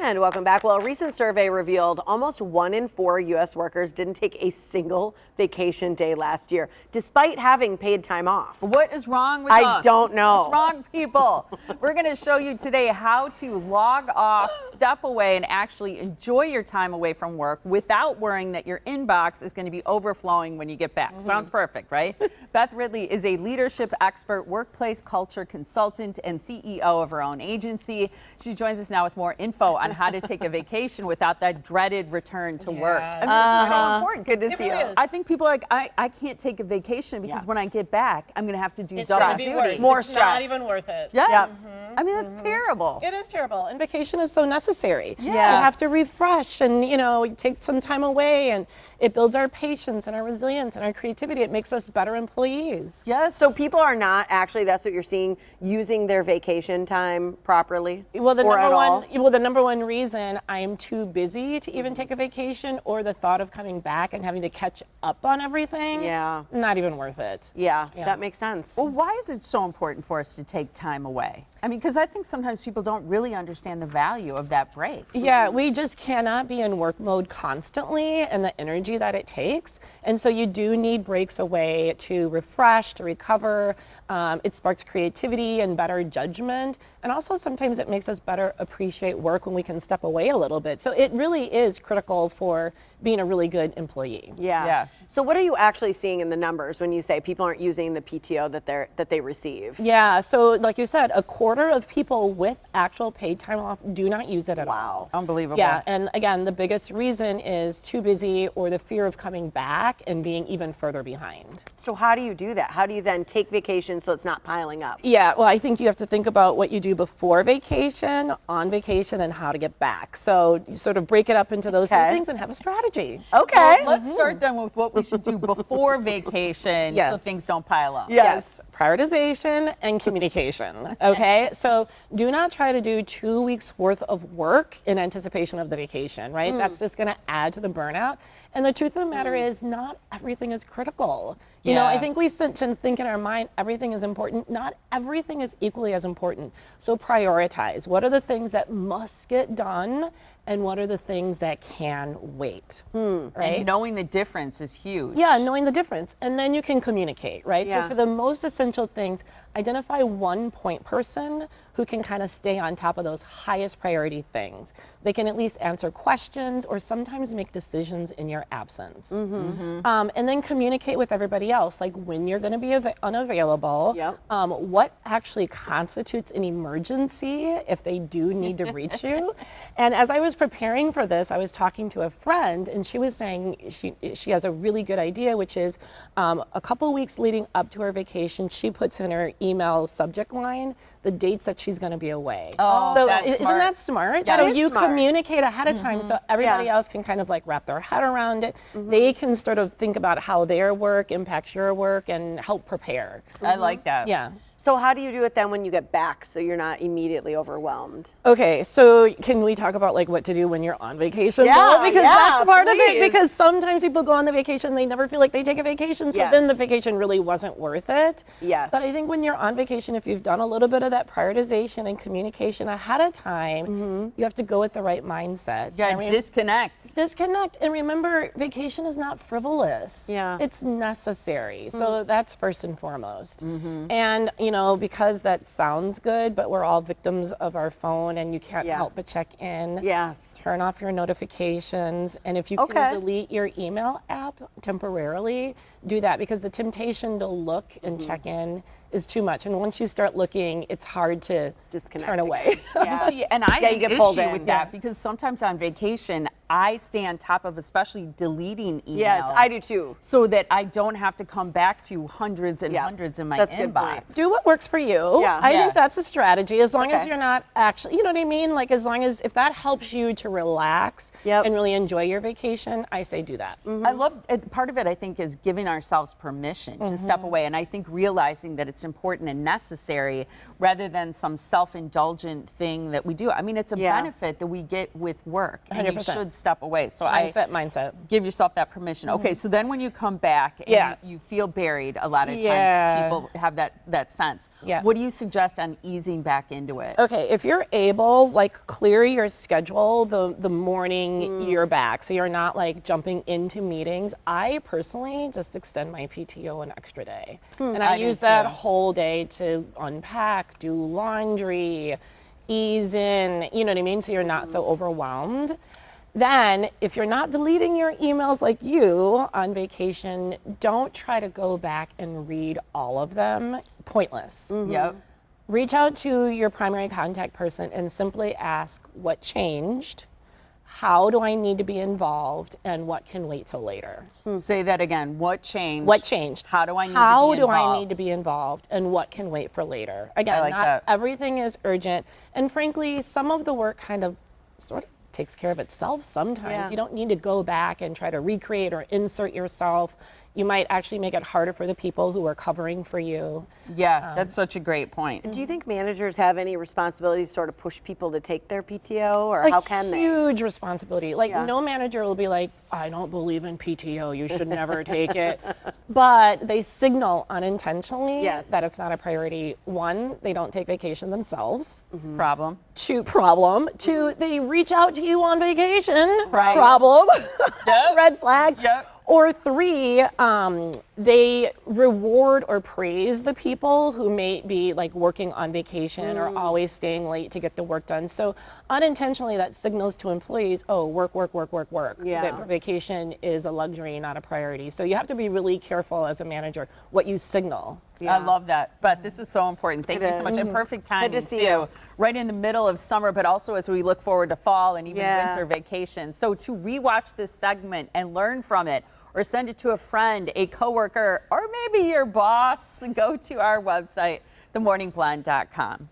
And welcome back. Well, a recent survey revealed almost 1 in 4 U.S. workers didn't take a single vacation day last year, despite having paid time off. What is wrong with us? I don't know. What's wrong, people? We're going to show you today how to log off, step away, and actually enjoy your time away from work without worrying that your inbox is going to be overflowing when you get back. Sounds perfect, right? Beth Ridley is a leadership expert, workplace culture consultant, and CEO of her own agency. She joins us now with more info on how to take a vacation without that dreaded return to work. I mean, this is so important. Good to see you. I think people are like, I can't take a vacation because when I get back, I'm going to have to do double duty. More it's stress. not even worth it. Yes. I mean, that's terrible. It is terrible. And vacation is so necessary. Yeah. You have to refresh and, take some time away, and it builds our patience and our resilience and our creativity. It makes us better employees. Yes. So people are not actually, that's what you're seeing, using their vacation time properly? Well, the or at all? number one reason I'm too busy to even take a vacation, or the thought of coming back and having to catch up on everything. Yeah. Not even worth it. Yeah, Yeah. that makes sense. Well, why is it so important for us to take time away? I mean, because I think sometimes people don't really understand the value of that break. Yeah, we just cannot be in work mode constantly, and the energy that it takes. And so you do need breaks away to refresh, to recover. It sparks creativity and better judgment. And also sometimes it makes us better appreciate work when we can step away a little bit. So it really is critical for being a really good employee. Yeah. So what are you actually seeing in the numbers when you say people aren't using the PTO that they receive? Yeah, so like you said, 1/4 of people with actual paid time off do not use it at all. Unbelievable. Yeah, and again, the biggest reason is too busy or the fear of coming back and being even further behind. So how do you do that? How do you then take vacation so it's not piling up? Yeah, well, I think you have to think about what you do before vacation, on vacation, and how to get back. So you sort of break it up into those three things and have a strategy. Okay. Well, let's start then with what we should do before vacation so Yes. things don't pile up. Yes, prioritization and communication. Okay, so do not try to do 2 weeks worth of work in anticipation of the vacation, right? That's just going to add to the burnout. And the truth of the matter is, not everything is critical. You know, I think we tend to think in our mind everything is important. Not everything is equally as important. So prioritize. What are the things that must get done, and what are the things that can wait? Right? And knowing the difference is huge. Yeah, knowing the difference. And then you can communicate, right? Yeah. So for the most essential things, identify one point person who can kind of stay on top of those highest priority things. They can at least answer questions or sometimes make decisions in your absence. And then communicate with everybody else, like when you're going to be unavailable, Yep. what actually constitutes an emergency if they do need to reach you. And as I was preparing for this, I was talking to a friend, and she was saying she has a really good idea, which is a couple weeks leading up to her vacation, she puts in her email subject line the dates that she's going to be away. So that's isn't smart. that smart? That So is you smart. communicate ahead of time so everybody else can kind of like wrap their head around it. They can sort of think about how their work impacts your work and help prepare. I like that. Yeah. So how do you do it then when you get back so you're not immediately overwhelmed? Okay, so can we talk about like what to do when you're on vacation? Yeah, though? Because yeah, that's part of please. it. Because sometimes people go on the vacation, they never feel like they take a vacation, so Yes. then the vacation really wasn't worth it. Yes. But I think when you're on vacation, if you've done a little bit of that prioritization and communication ahead of time, you have to go with the right mindset. Yeah, I mean, disconnect. disconnect, and remember, vacation is not frivolous. Yeah. It's necessary. So that's first and foremost. And because that sounds good, but we're all victims of our phone, and you can't Yeah. help but check in. Yes. Turn off your notifications, and if you Okay. can delete your email app temporarily, do that, because the temptation to look and check in is too much. And once you start looking, it's hard to Disconnect turn again. away. You see, and I Yeah, have you get an pulled issue in. with that because sometimes on vacation, I stay on top of especially deleting emails. Yes, I do too. So that I don't have to come back to hundreds and Yeah, hundreds in my that's a good point. inbox. Do what works for you. Yeah. I Yeah. think that's a strategy, as long as Okay. you're not actually, you know what I mean? Like, as long as, if that helps you to relax Yep. and really enjoy your vacation, I say do that. I love part of it. I think is giving ourselves permission to step away, and I think realizing that it's important and necessary rather than some self-indulgent thing that we do. I mean, it's a Yeah. benefit that we get with work, and you 100%. should step away. So Mindset. give yourself that permission. Okay, so then when you come back and Yeah. you feel buried, a lot of times Yeah. people have that sense. Yeah. What do you suggest on easing back into it? Okay, if you're able, like, clear your schedule the morning you're back, so you're not like jumping into meetings. I personally just extend my PTO an extra day, and I I do use that too. whole day to unpack, do laundry, ease in. You know what I mean? So you're not so overwhelmed. Then, if you're not deleting your emails like you on vacation, don't try to go back and read all of them. Pointless. Yep. Reach out to your primary contact person and simply ask what changed, how do I need to be involved, and what can wait till later. Say that again. What changed? What changed? How do I need to be How do involved? I need to be involved, and what can wait for later? Again, like not that. everything is urgent, and frankly, some of the work kind of sort of takes care of itself sometimes. Yeah. You don't need to go back and try to recreate or insert yourself. You might actually make it harder for the people who are covering for you. Yeah, that's such a great point. Do you think managers have any responsibility to sort of push people to take their PTO, or how can they? Huge responsibility. Like, Yeah. no manager will be like, I don't believe in PTO, you should never take it. But they signal unintentionally Yes. that it's not a priority. One, they don't take vacation themselves. Problem. Two, they reach out to you on vacation. Right. Problem. Yep. Red flag. Yep. Or three, they reward or praise the people who may be like working on vacation or always staying late to get the work done. So unintentionally, that signals to employees, oh, work. Yeah. That vacation is a luxury, not a priority. So you have to be really careful as a manager what you signal. I love that. But this is so important. Thank It you so much. is. And perfect timing, to see too. you. Right in the middle of summer, but also as we look forward to fall and even Yeah. winter vacation. So to rewatch this segment and learn from it, or send it to a friend, a coworker, or maybe your boss, go to our website, themorningblend.com.